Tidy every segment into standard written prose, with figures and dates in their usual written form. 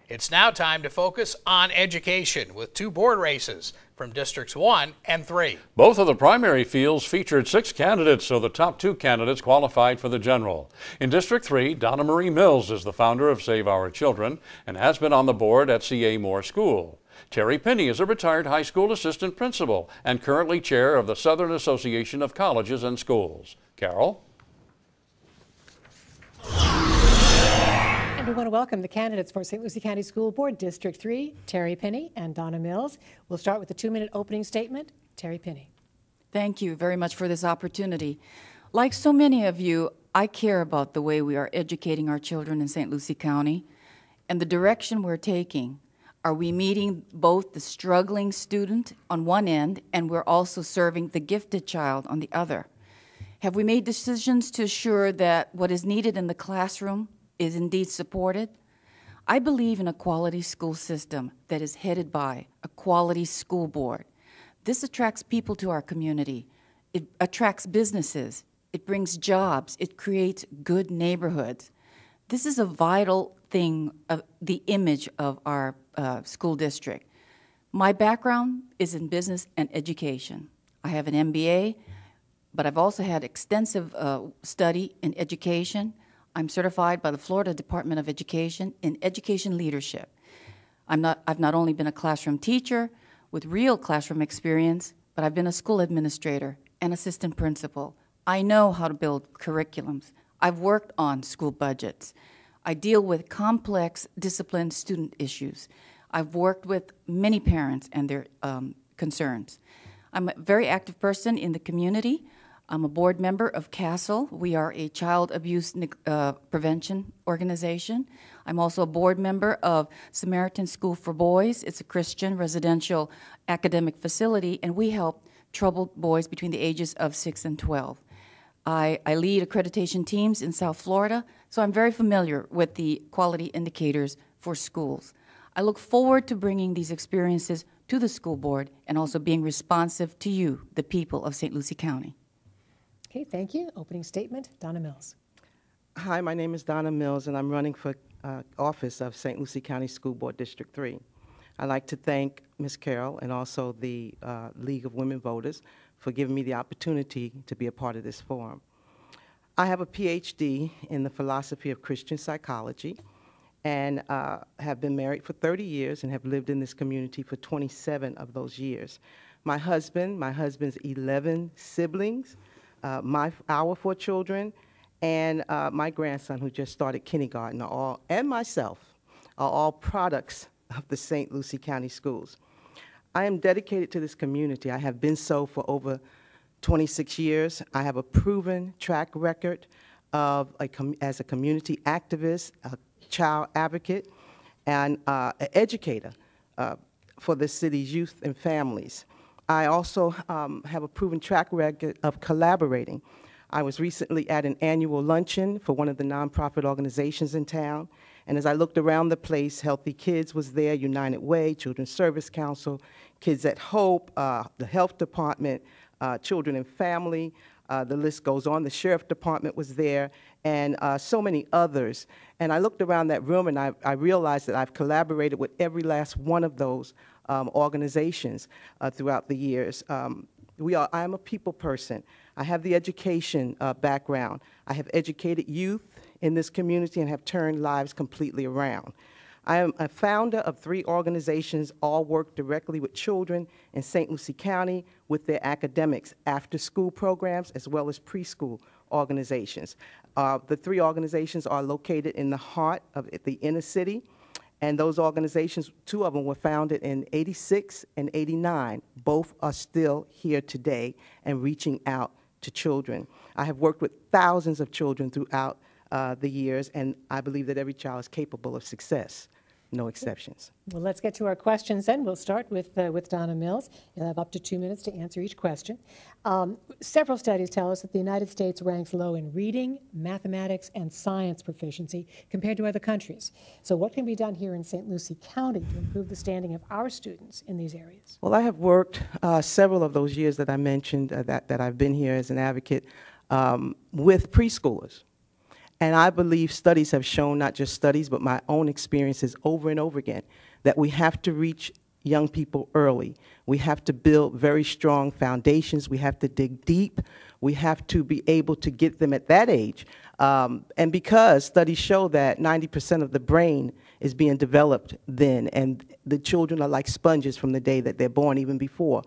It's now time to focus on education with 2 board races from Districts 1 and 3. Both of the primary fields featured 6 candidates, so the top 2 candidates qualified for the general. In District 3, Donna Marie Mills is the founder of Save Our Children and has been on the board at C.A. Moore School. Teri Pinney is a retired high school assistant principal and currently chair of the Southern Association of Colleges and Schools. Carol? And we want to welcome the candidates for St. Lucie County School Board, District 3, Teri Pinney and Donna Mills. We'll start with the 2-minute opening statement. Teri Pinney. Thank you very much for this opportunity. Like so many of you, I care about the way we are educating our children in St. Lucie County and the direction we're taking. Are we meeting both the struggling student on one end and we're also serving the gifted child on the other? Have we made decisions to assure that what is needed in the classroom is indeed supported? I believe in a quality school system that is headed by a quality school board. This attracts people to our community. It attracts businesses. It brings jobs. It creates good neighborhoods. This is a vital thing of the image of our school district. My background is in business and education. I have an MBA, but I've also had extensive study in education. I'm certified by the Florida Department of Education in education leadership. I've not only been a classroom teacher with real classroom experience, but I've been a school administrator and assistant principal. I know how to build curriculums. I've worked on school budgets. I deal with complex disciplined student issues. I've worked with many parents and their concerns. I'm a very active person in the community. I'm a board member of CASTLE. We are a child abuse prevention organization. I'm also a board member of Samaritan School for Boys. It's a Christian residential academic facility, and we help troubled boys between the ages of 6 and 12. I lead accreditation teams in South Florida, so I'm very familiar with the quality indicators for schools. I look forward to bringing these experiences to the school board and also being responsive to you, the people of St. Lucie County. Okay, thank you. Opening statement, Donna Mills. Hi, my name is Donna Mills, and I'm running for office of St. Lucie County School Board District 3. I'd like to thank Ms. Carroll and also the League of Women Voters for giving me the opportunity to be a part of this forum. I have a PhD in the philosophy of Christian psychology and have been married for 30 years and have lived in this community for 27 of those years. My husband's 11 siblings, our 4 children, and my grandson who just started kindergarten and myself are all products of the St. Lucie County Schools. I am dedicated to this community. I have been so for over 26 years. I have a proven track record of as a community activist, a child advocate, and an educator for the city's youth and families. I also have a proven track record of collaborating. I was recently at an annual luncheon for one of the nonprofit organizations in town, and as I looked around the place, Healthy Kids was there, United Way, Children's Service Council, Kids at Hope, the Health Department, Children and Family, the list goes on. The Sheriff Department was there, and so many others. And I looked around that room, and I realized that I've collaborated with every last one of those organizations throughout the years. I am a people person. I have the education background. I have educated youth in this community and have turned lives completely around. I am a founder of 3 organizations, all work directly with children in St. Lucie County with their academics, after-school programs, as well as preschool organizations. The 3 organizations are located in the heart of the inner city, and those organizations, 2 of them were founded in '86 and '89. Both are still here today and reaching out to children. I have worked with thousands of children throughout the years, and I believe that every child is capable of success, no exceptions. Well, let's get to our questions then. We'll start with Donna Mills. You'll have up to 2 minutes to answer each question. Several studies tell us that the United States ranks low in reading, mathematics, and science proficiency compared to other countries. So what can be done here in St. Lucie County to improve the standing of our students in these areas? Well, I have worked several of those years that I mentioned that I've been here as an advocate with preschoolers. And I believe studies have shown, not just studies, but my own experiences over and over again, that we have to reach young people early. We have to build very strong foundations. We have to dig deep. We have to be able to get them at that age. And because studies show that 90% of the brain is being developed then, and the children are like sponges from the day that they're born, even before,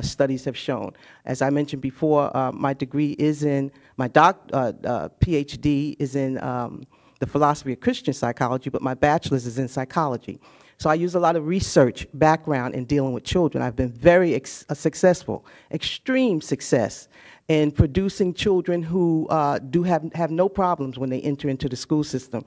studies have shown. As I mentioned before, my degree is in, my PhD is in the philosophy of Christian psychology, but my bachelor's is in psychology. So I use a lot of research background in dealing with children. I've been very successful, extreme success in producing children who do have no problems when they enter into the school system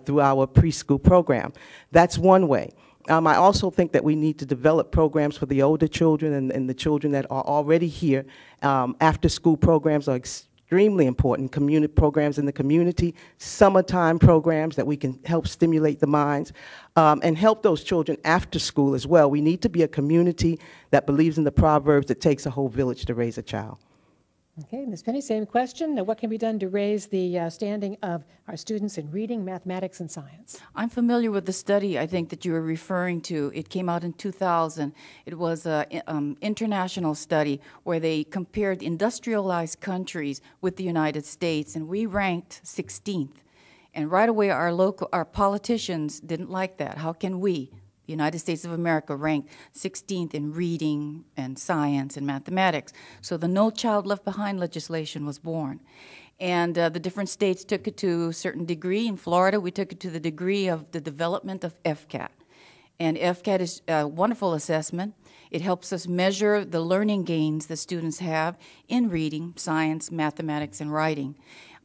through our preschool program. That's one way. I also think that we need to develop programs for the older children and the children that are already here. After-school programs are extremely important. Programs in the community, summertime programs that we can help stimulate the minds, and help those children after school as well. We need to be a community that believes in the proverbs, it takes a whole village to raise a child. Okay, Ms. Pinney, same question. What can be done to raise the standing of our students in reading, mathematics, and science? I'm familiar with the study I think that you were referring to. It came out in 2000. It was an international study where they compared industrialized countries with the United States, and we ranked 16th. And right away, our politicians didn't like that. How can we, the United States of America, rank 16th in reading and science and mathematics? So the No Child Left Behind legislation was born. And the different states took it to a certain degree. In Florida, we took it to the degree of the development of FCAT. And FCAT is a wonderful assessment. It helps us measure the learning gains that students have in reading, science, mathematics, and writing.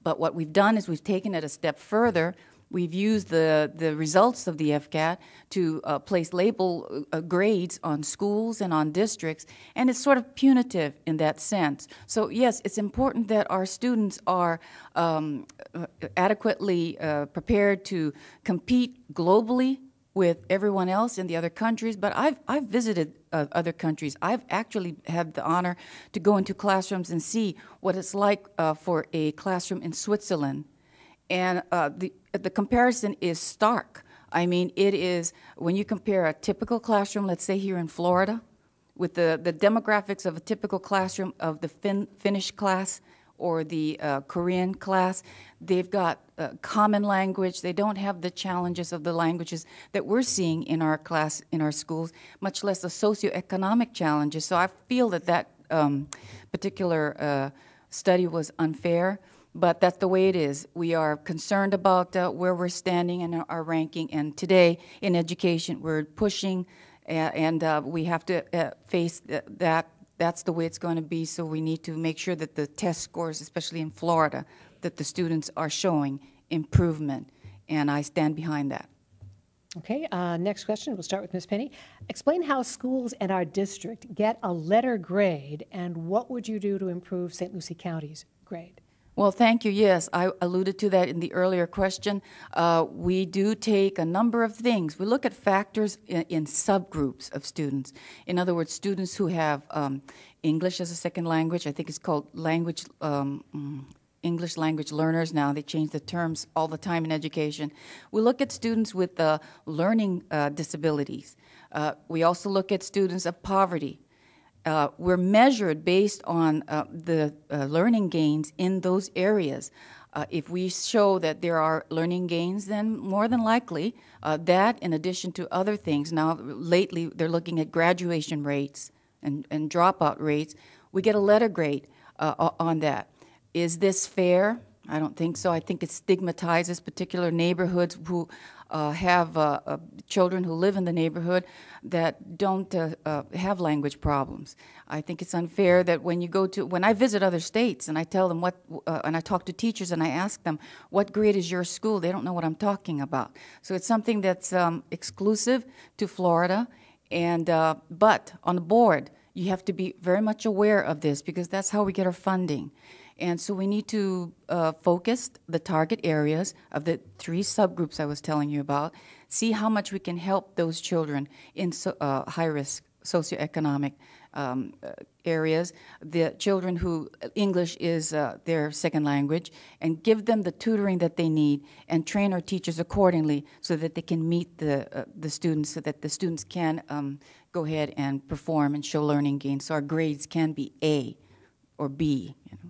But what we've done is we've taken it a step further. We've used the results of the FCAT to place label grades on schools and on districts, and it's sort of punitive in that sense. So yes, it's important that our students are adequately prepared to compete globally with everyone else in the other countries, but I've visited other countries. I've actually had the honor to go into classrooms and see what it's like for a classroom in Switzerland. And the comparison is stark. I mean, it is, when you compare a typical classroom, let's say here in Florida, with the demographics of a typical classroom of the Finnish class or the Korean class, they've got common language. They don't have the challenges of the languages that we're seeing in our class, in our schools, much less the socioeconomic challenges. So I feel that particular study was unfair. But that's the way it is. We are concerned about where we're standing in our ranking, and today in education we're pushing, and we have to face that. That's the way it's going to be, so we need to make sure that the test scores, especially in Florida, that the students are showing improvement, and I stand behind that. Okay, next question. We'll start with Ms. Pinney. Explain how schools in our district get a letter grade, and what would you do to improve St. Lucie County's grade? Well, thank you. Yes, I alluded to that in the earlier question. We do take a number of things. We look at factors in subgroups of students. In other words, students who have English as a second language. I think it's called English language learners now. They change the terms all the time in education. We look at students with learning disabilities. We also look at students of poverty. We're measured based on the learning gains in those areas. If we show that there are learning gains, then more than likely that, in addition to other things, now lately they're looking at graduation rates and dropout rates, we get a letter grade on that. Is this fair? I don't think so. I think it stigmatizes particular neighborhoods who have children who live in the neighborhood that don't have language problems. I think it's unfair that when I visit other states and I tell them and I talk to teachers and I ask them, what grade is your school? They don't know what I'm talking about. So it's something that's exclusive to Florida, and but on the board, you have to be very much aware of this because that's how we get our funding. And so we need to focus the target areas of the 3 subgroups I was telling you about, see how much we can help those children in high-risk socioeconomic areas, the children who English is their second language, and give them the tutoring that they need and train our teachers accordingly so that they can meet the students, so that the students can go ahead and perform and show learning gains, so our grades can be A or B. You know.